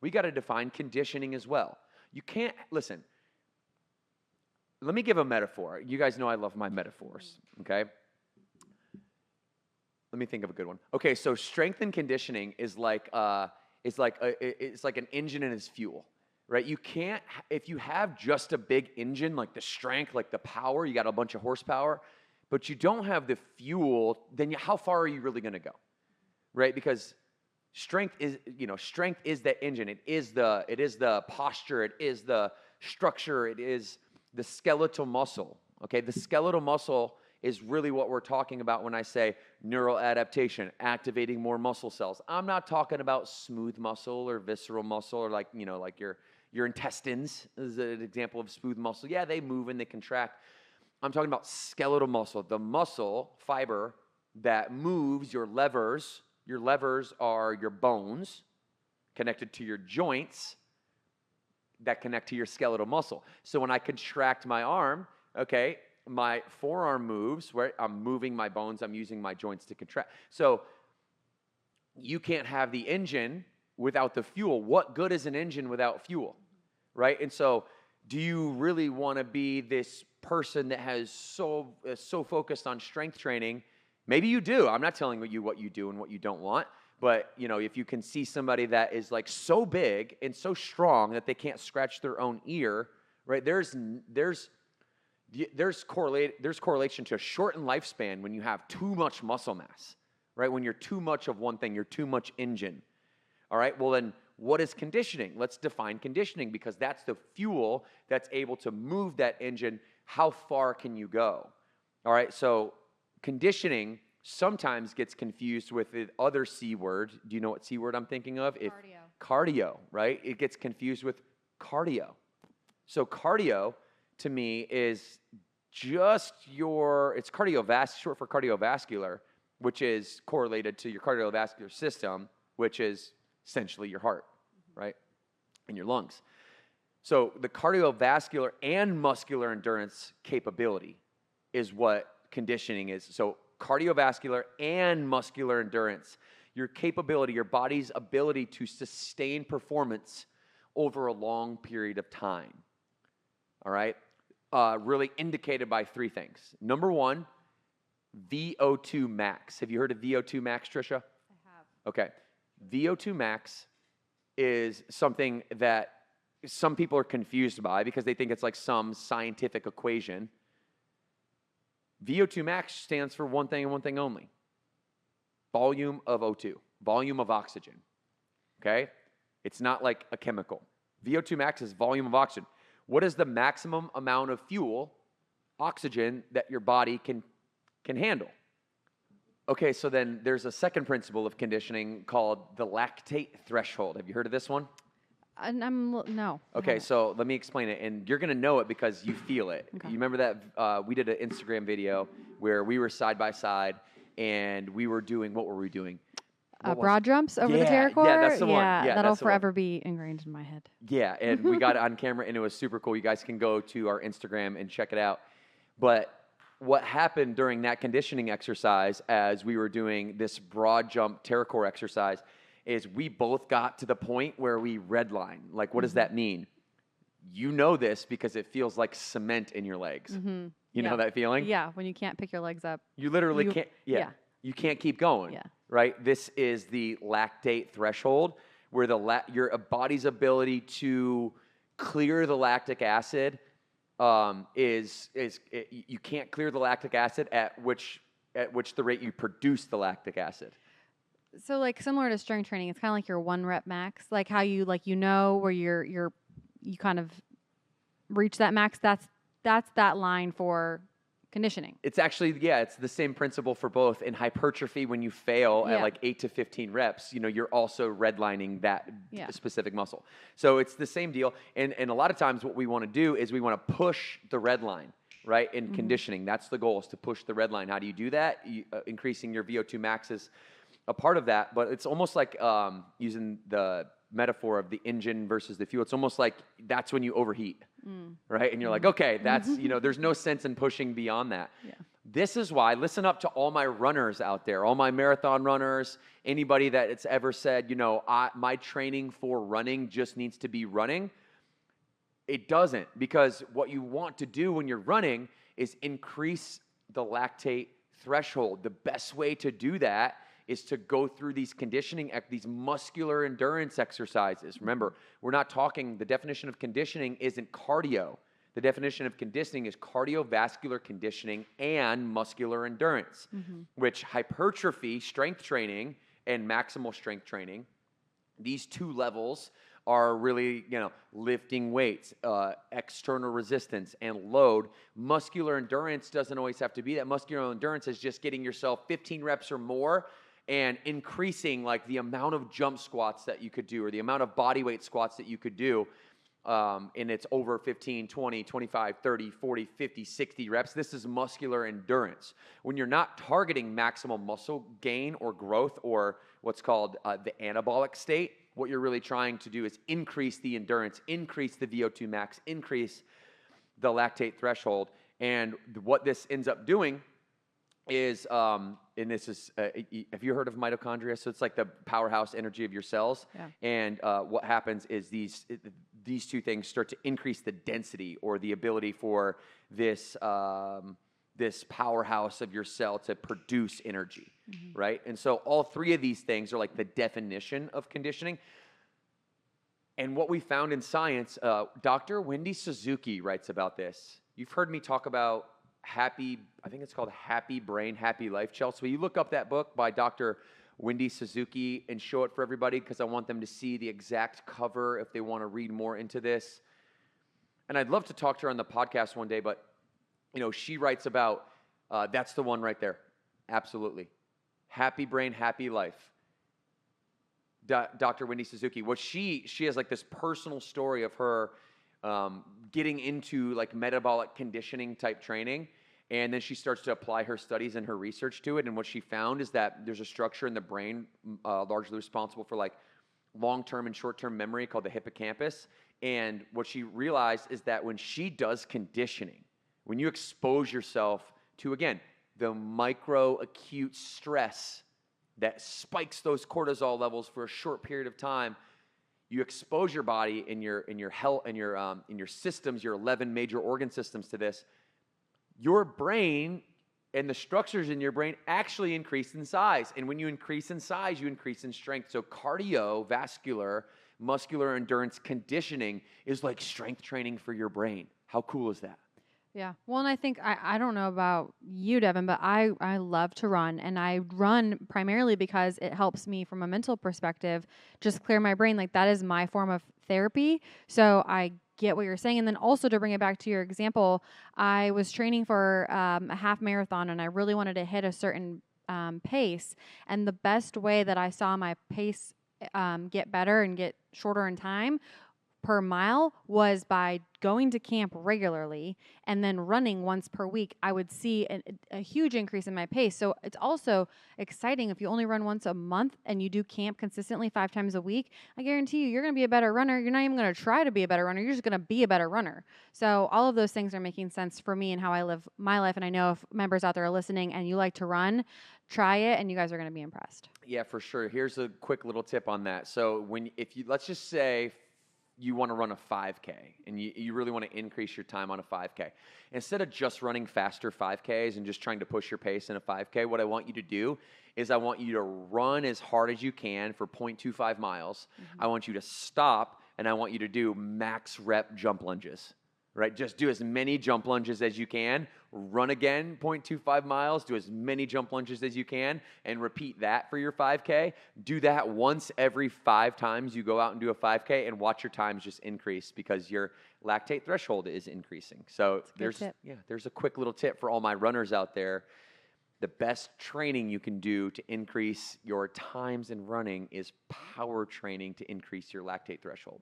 we got to define conditioning as well. You can't, listen, let me give a metaphor. You guys know I love my metaphors, okay? Let me think of a good one. Okay, so strength and conditioning is like it's like an engine and its fuel, right? You can't, if you have just a big engine, like the strength, like the power, you got a bunch of horsepower, but you don't have the fuel, then how far are you really going to go, right? Because strength is that engine. It is the posture. It is the structure. It is the skeletal muscle. Okay, the skeletal muscle is really what we're talking about when I say neural adaptation, activating more muscle cells. I'm not talking about smooth muscle or visceral muscle or like your intestines is an example of smooth muscle. Yeah, they move and they contract. I'm talking about skeletal muscle, the muscle fiber that moves your levers. Your levers are your bones connected to your joints that connect to your skeletal muscle. So when I contract my arm, okay, my forearm moves, right? I'm moving my bones, I'm using my joints to contract. So you can't have the engine without the fuel. What good is an engine without fuel, right? And so do you really want to be this person that has so focused on strength training? Maybe you do. I'm not telling you what you do and what you don't want. But, if you can see somebody that is like so big and so strong that they can't scratch their own ear, right? There's correlation to a shortened lifespan when you have too much muscle mass, right? When you're too much of one thing, you're too much engine. All right, well then what is conditioning? Let's define conditioning because that's the fuel that's able to move that engine. How far can you go? All right, so conditioning sometimes gets confused with the other C word. Do you know what C word I'm thinking of? Cardio, right? It gets confused with cardio. So cardio to me is just it's short for cardiovascular, which is correlated to your cardiovascular system, which is essentially your heart, right? And your lungs. So the cardiovascular and muscular endurance capability is what conditioning is. So cardiovascular and muscular endurance, your capability, your body's ability to sustain performance over a long period of time. All right? Really indicated by three things. Number one, VO2 max. Have you heard of VO2 max, Trisha? I have. Okay. VO2 max is something that some people are confused by because they think it's like some scientific equation. VO2 max stands for one thing and one thing only. Volume of O2, volume of oxygen, okay? It's not like a chemical. VO2 max is volume of oxygen. What is the maximum amount of fuel, oxygen, that your body can handle? Okay, so then there's a second principle of conditioning called the lactate threshold. Have you heard of this one? No. Okay, so let me explain it, and you're going to know it because you feel it. Okay. You remember that we did an Instagram video where we were side by side, and we were doing, what were we doing? Broad jumps over the terracore? Yeah, that's the one. Yeah, that'll that's the forever be ingrained in my head. Yeah, and we got it on camera, and it was super cool. You guys can go to our Instagram and check it out. But what happened during that conditioning exercise as we were doing this broad jump terracore exercise is we both got to the point where we redline. Like, what does that mean? You know this because it feels like cement in your legs. Mm-hmm. You know that feeling? Yeah, when you can't pick your legs up. You literally can't. Yeah. You can't keep going. Yeah. Right? This is the lactate threshold where your body's ability to clear the lactic acid you can't clear the lactic acid at which the rate you produce the lactic acid. So like similar to strength training, it's kind of like your 1 rep max, like how you where you kind of reach that max. That's that line for conditioning. It's actually, it's the same principle for both. In hypertrophy, when you fail at like 8 to 15 reps, you're also redlining that specific muscle. So it's the same deal. And a lot of times what we want to do is we want to push the red line, right? In conditioning, that's the goal, is to push the red line. How do you do that? Increasing your VO2 max is a part of that, but it's almost like using the metaphor of the engine versus the fuel. It's almost like that's when you overheat, right? And you're like, okay, that's, there's no sense in pushing beyond that. Yeah. This is why, listen up to all my runners out there, all my marathon runners, anybody that it's ever said, my training for running just needs to be running. It doesn't, because what you want to do when you're running is increase the lactate threshold. The best way to do that is to go through these these muscular endurance exercises. Remember, we're not talking, the definition of conditioning isn't cardio. The definition of conditioning is cardiovascular conditioning and muscular endurance, which hypertrophy, strength training, and maximal strength training, these two levels are really, lifting weights, external resistance, and load. Muscular endurance doesn't always have to be that. Muscular endurance is just getting yourself 15 reps or more and increasing like the amount of jump squats that you could do or the amount of body weight squats that you could do. And it's over 15, 20, 25, 30, 40, 50, 60 reps. This is muscular endurance. When you're not targeting maximal muscle gain or growth or what's called the anabolic state, what you're really trying to do is increase the endurance, increase the VO2 max, increase the lactate threshold. And what this ends up doing is, and this is, have you heard of mitochondria? So it's like the powerhouse energy of your cells. Yeah. And what happens is these two things start to increase the density or the ability for this powerhouse of your cell to produce energy, right? And so all three of these things are like the definition of conditioning. And what we found in science, Dr. Wendy Suzuki writes about this. You've heard me talk about I think it's called Happy Brain, Happy Life, Chelsea. So you look up that book by Dr. Wendy Suzuki and show it for everybody because I want them to see the exact cover if they want to read more into this. And I'd love to talk to her on the podcast one day, but she writes about, that's the one right there. Absolutely. Happy Brain, Happy Life. Dr. Wendy Suzuki. What she has like this personal story of her getting into like metabolic conditioning type training. And then she starts to apply her studies and her research to it. And what she found is that there's a structure in the brain largely responsible for like long-term and short-term memory called the hippocampus. And what she realized is that when she does conditioning, when you expose yourself to, again, the micro acute stress that spikes those cortisol levels for a short period of time, you expose your body in your health and in your systems, your 11 major organ systems to this. Your brain and the structures in your brain actually increase in size. And when you increase in size, you increase in strength. So cardiovascular, muscular endurance conditioning is like strength training for your brain. How cool is that? Yeah. Well, and I think, I don't know about you, Devin, but I love to run, and I run primarily because it helps me from a mental perspective, just clear my brain. Like that is my form of therapy. So I get what you're saying. And then also to bring it back to your example, I was training for a half marathon and I really wanted to hit a certain pace. And the best way that I saw my pace get better and get shorter in time per mile was by going to camp regularly and then running once per week. I would see a huge increase in my pace. So it's also exciting if you only run once a month and you do camp consistently 5 times a week. I guarantee you're going to be a better runner. You're not even going to try to be a better runner. You're just going to be a better runner. So all of those things are making sense for me and how I live my life. And I know if members out there are listening and you like to run, try it and you guys are going to be impressed. Yeah, for sure. Here's a quick little tip on that. So let's just say you want to run a 5K and you really want to increase your time on a 5K. Instead of just running faster 5Ks and just trying to push your pace in a 5K, what I want you to do is I want you to run as hard as you can for 0.25 miles. I want you to stop and I want you to do max rep jump lunges, right? Just do as many jump lunges as you can, run again 0.25 miles, do as many jump lunges as you can, and repeat that for your 5K. Do that once every 5 times you go out and do a 5K, and watch your times just increase because your lactate threshold is increasing. So there's a quick little tip for all my runners out there. The best training you can do to increase your times in running is power training to increase your lactate threshold.